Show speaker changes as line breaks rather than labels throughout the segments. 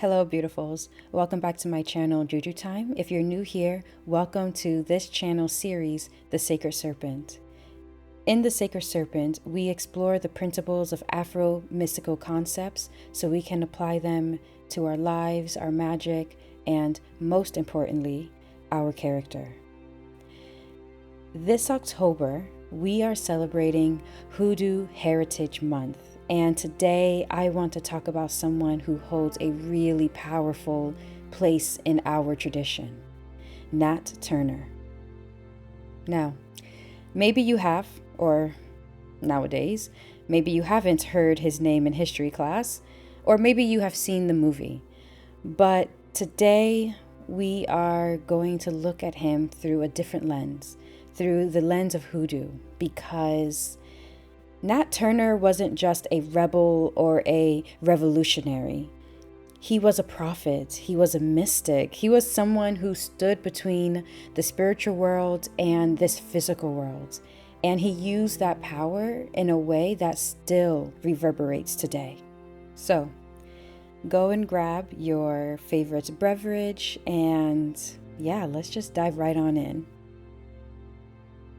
Hello, beautifuls. Welcome back to my channel, Juju Time. If you're new here, welcome to this channel series, The Sacred Serpent. In The Sacred Serpent, we explore the principles of Afro-mystical concepts so we can apply them to our lives, our magic, and most importantly, our character. This October, we are celebrating Hoodoo Heritage Month. And today I want to talk about someone who holds a really powerful place in our tradition, Nat Turner. Now, maybe you have, or nowadays, maybe you haven't heard his name in history class, or maybe you have seen the movie. But today we are going to look at him through a different lens, through the lens of hoodoo, because Nat Turner wasn't just a rebel or a revolutionary. He was a prophet. He was a mystic. He was someone who stood between the spiritual world and this physical world. And he used that power in a way that still reverberates today. So, go and grab your favorite beverage and let's just dive right on in.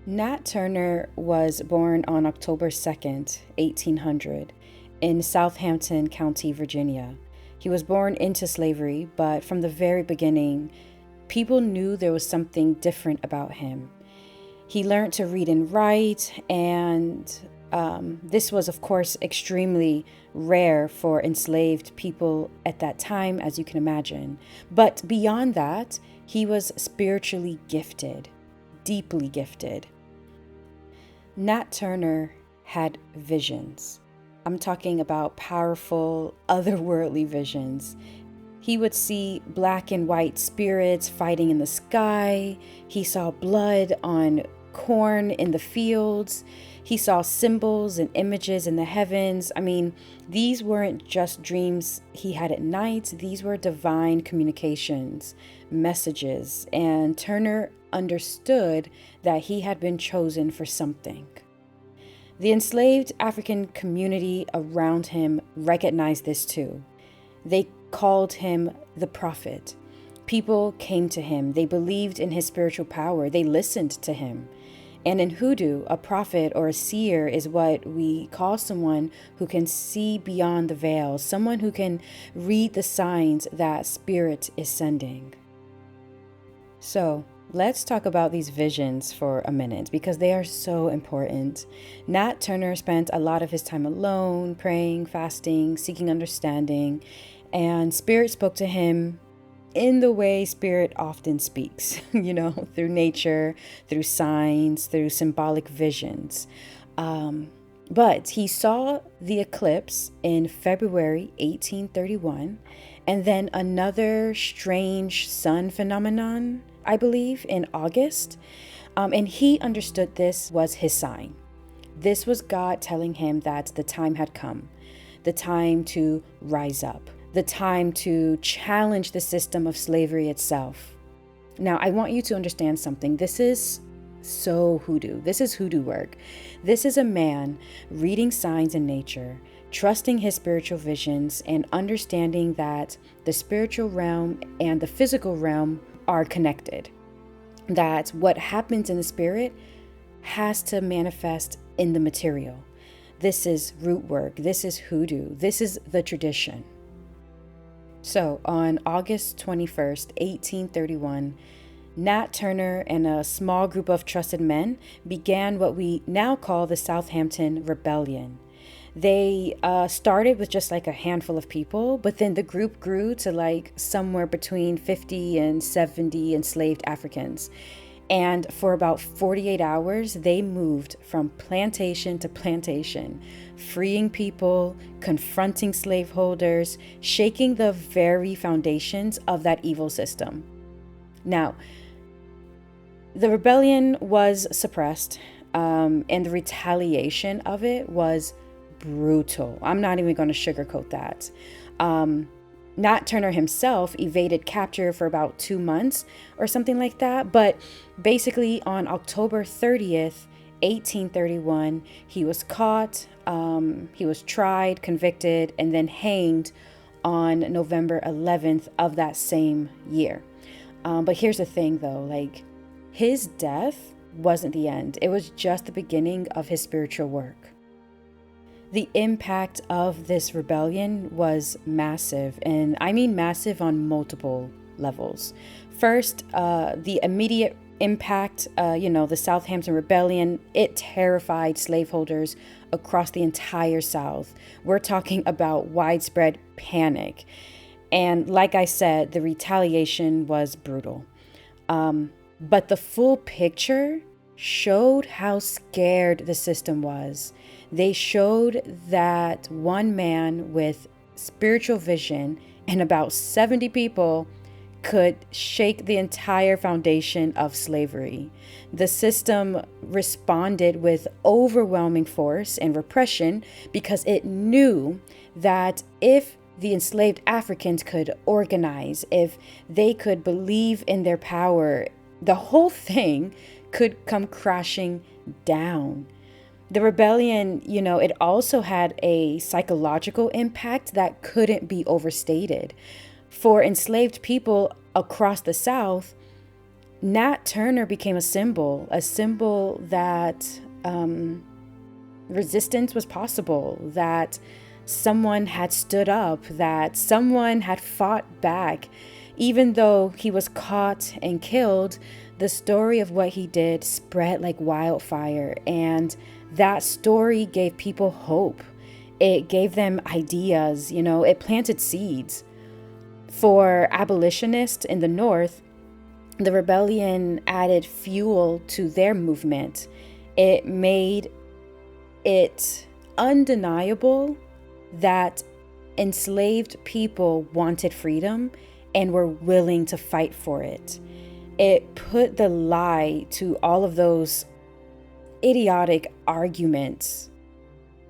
Nat Turner was born on October 2nd, 1800, in Southampton County, Virginia. He was born into slavery, but from the very beginning, people knew there was something different about him. He learned to read and write, and this was, of course, extremely rare for enslaved people at that time, as you can imagine. But beyond that, he was spiritually gifted, deeply gifted. Nat Turner had visions. I'm talking about powerful, otherworldly visions. He would see black and white spirits fighting in the sky. He saw blood on corn in the fields. He saw symbols and images in the heavens. I mean, these weren't just dreams he had at night. These were divine communications, messages, and Turner understood that he had been chosen for something. The enslaved African community around him recognized this too. They called him the prophet. People came to him. They believed in his spiritual power. They listened to him. And in hoodoo, a prophet or a seer is what we call someone who can see beyond the veil, someone who can read the signs that spirit is sending. So, let's talk about these visions for a minute because they are so important. Nat Turner spent a lot of his time alone, praying, fasting, seeking understanding, and Spirit spoke to him in the way Spirit often speaks, through nature, through signs, through symbolic visions. But he saw the eclipse in February 1831, and then another strange sun phenomenon, I believe, in August. And he understood this was his sign. This was God telling him that the time had come, the time to rise up, the time to challenge the system of slavery itself. Now, I want you to understand something. This is so hoodoo. This is hoodoo work. This is a man reading signs in nature, trusting his spiritual visions, and understanding that the spiritual realm and the physical realm are connected. That what happens in the spirit has to manifest in the material. This is Rootwork. This is hoodoo. This is the tradition. So on August 21st, 1831, Nat Turner and a small group of trusted men began what we now call the Southampton Rebellion. They started with just like a handful of people, but then the group grew to like somewhere between 50 and 70 enslaved Africans. And for about 48 hours, they moved from plantation to plantation, freeing people, confronting slaveholders, shaking the very foundations of that evil system. Now, the rebellion was suppressed, and the retaliation of it was brutal. I'm not even going to sugarcoat that. Nat Turner himself evaded capture for about 2 months or something like that. But basically on October 30th, 1831, he was caught, he was tried, convicted, and then hanged on November 11th of that same year. But here's the thing though, like his death wasn't the end. It was just the beginning of his spiritual work. The impact of this rebellion was massive, and I mean massive on multiple levels. First, the immediate impact, the Southampton Rebellion, it terrified slaveholders across the entire South. We're talking about widespread panic. And like I said, the retaliation was brutal. But the full picture showed how scared the system was. They showed that one man with spiritual vision and about 70 people could shake the entire foundation of slavery. The system responded with overwhelming force and repression because it knew that if the enslaved Africans could organize, if they could believe in their power, the whole thing could come crashing down. The rebellion, it also had a psychological impact that couldn't be overstated. For enslaved people across the South, Nat Turner became a symbol that resistance was possible, that someone had stood up, that someone had fought back. Even though he was caught and killed, the story of what he did spread like wildfire, and that story gave people hope. It gave them ideas, it planted seeds. For abolitionists in the North, the rebellion added fuel to their movement. It made it undeniable that enslaved people wanted freedom and were willing to fight for it. It put the lie to all of those idiotic arguments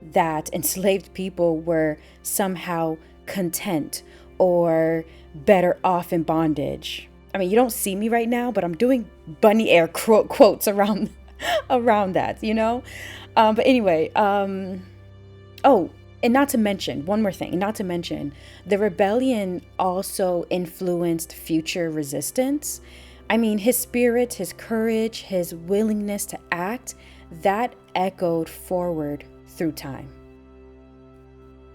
that enslaved people were somehow content or better off in bondage. I mean, you don't see me right now, but I'm doing bunny air quotes around that, But anyway, and not to mention, one more thing, the rebellion also influenced future resistance. I mean, his spirit, his courage, his willingness to act, that echoed forward through time.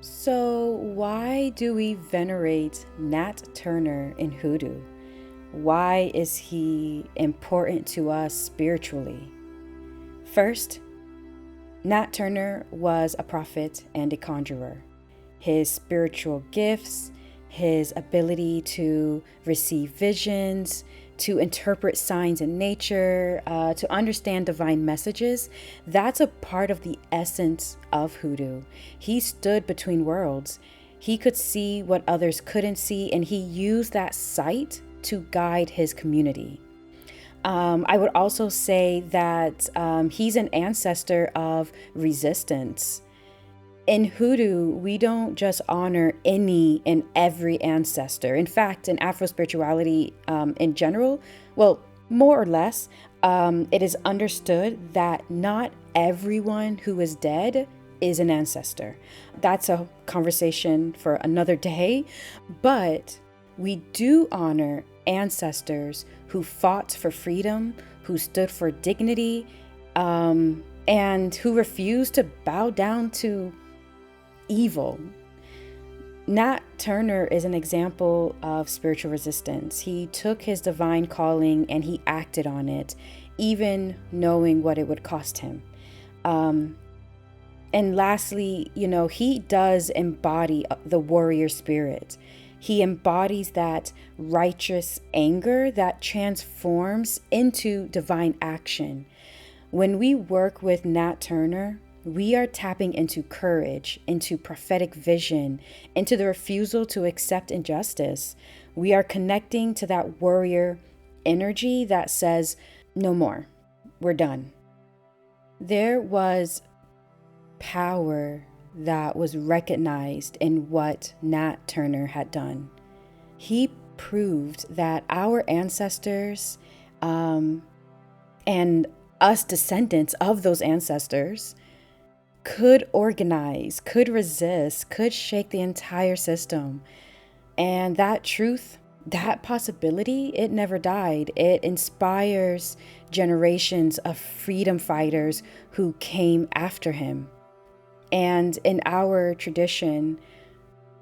So why do we venerate Nat Turner in Hoodoo? Why is he important to us spiritually? First, Nat Turner was a prophet and a conjurer. His spiritual gifts, his ability to receive visions, to interpret signs in nature, to understand divine messages, that's a part of the essence of Hoodoo. He stood between worlds. He could see what others couldn't see, and he used that sight to guide his community. I would also say that he's an ancestor of resistance. In Hoodoo, we don't just honor any and every ancestor. In fact, in Afro-Spirituality in general, well, more or less, it is understood that not everyone who is dead is an ancestor. That's a conversation for another day, but we do honor ancestors who fought for freedom, who stood for dignity, and who refused to bow down to evil. Nat Turner is an example of spiritual resistance. He took his divine calling and he acted on it, even knowing what it would cost him. And lastly, he does embody the warrior spirit. He embodies that righteous anger that transforms into divine action. When we work with Nat Turner, we are tapping into courage, into prophetic vision, into the refusal to accept injustice. We are connecting to that warrior energy that says, no more, we're done. There was power that was recognized in what Nat Turner had done. He proved that our ancestors and us descendants of those ancestors could organize, could resist, could shake the entire system. And that truth, that possibility, it never died. It inspires generations of freedom fighters who came after him. And in our tradition,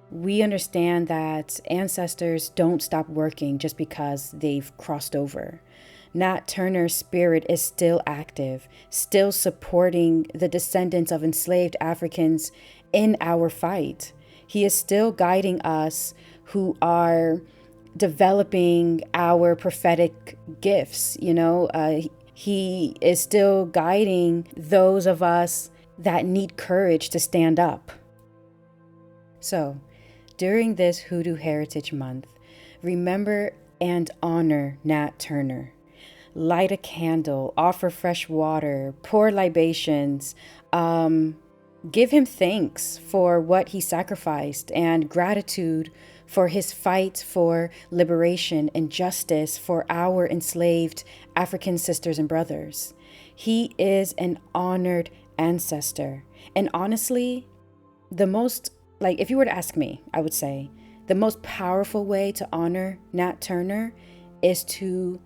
we understand that ancestors don't stop working just because they've crossed over. Nat Turner's spirit is still active, still supporting the descendants of enslaved Africans in our fight. He is still guiding us who are developing our prophetic gifts. He is still guiding those of us that need courage to stand up. So, during this Hoodoo Heritage Month, remember and honor Nat Turner. Light a candle, offer fresh water, pour libations, give him thanks for what he sacrificed and gratitude for his fight for liberation and justice for our enslaved African sisters and brothers. He is an honored ancestor. And honestly, if you were to ask me, I would say the most powerful way to honor Nat Turner is to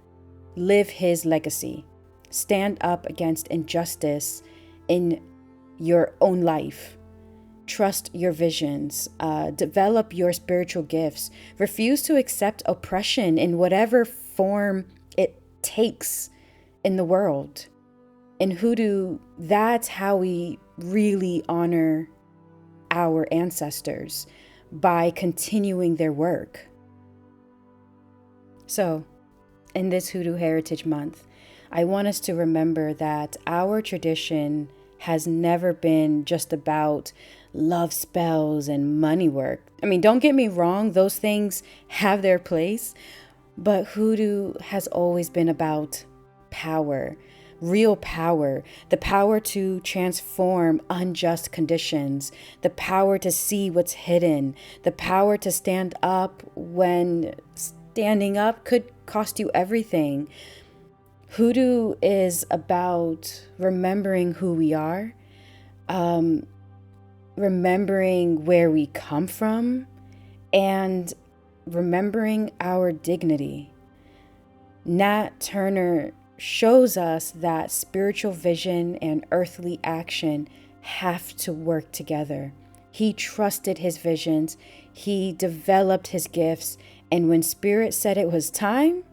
live his legacy. Stand up against injustice in your own life. Trust your visions. Develop your spiritual gifts. Refuse to accept oppression in whatever form it takes in the world. In Hoodoo, that's how we really honor our ancestors, by continuing their work. So, in this Hoodoo Heritage Month, I want us to remember that our tradition has never been just about love spells and money work. I mean, don't get me wrong, those things have their place, but Hoodoo has always been about power, real power, the power to transform unjust conditions, the power to see what's hidden, the power to stand up when standing up could cost you everything. Hoodoo is about remembering who we are, remembering where we come from, and remembering our dignity. Nat Turner shows us that spiritual vision and earthly action have to work together. He trusted his visions, he developed his gifts, and when Spirit said it was time,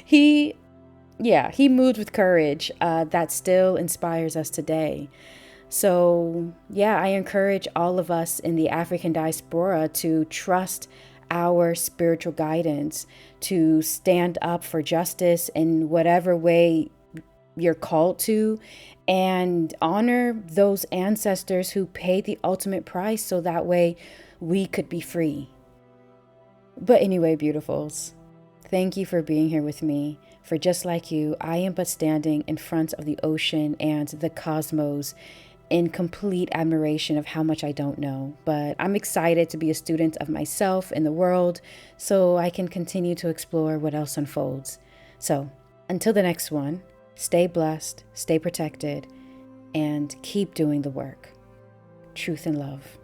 he moved with courage that still inspires us today. So, I encourage all of us in the African diaspora to trust our spiritual guidance, to stand up for justice in whatever way you're called to, and honor those ancestors who paid the ultimate price so that way we could be free. But anyway, beautifuls, thank you for being here with me. For just like you, I am but standing in front of the ocean and the cosmos in complete admiration of how much I don't know. But I'm excited to be a student of myself and the world so I can continue to explore what else unfolds. So until the next one, stay blessed, stay protected, and keep doing the work. Truth and love.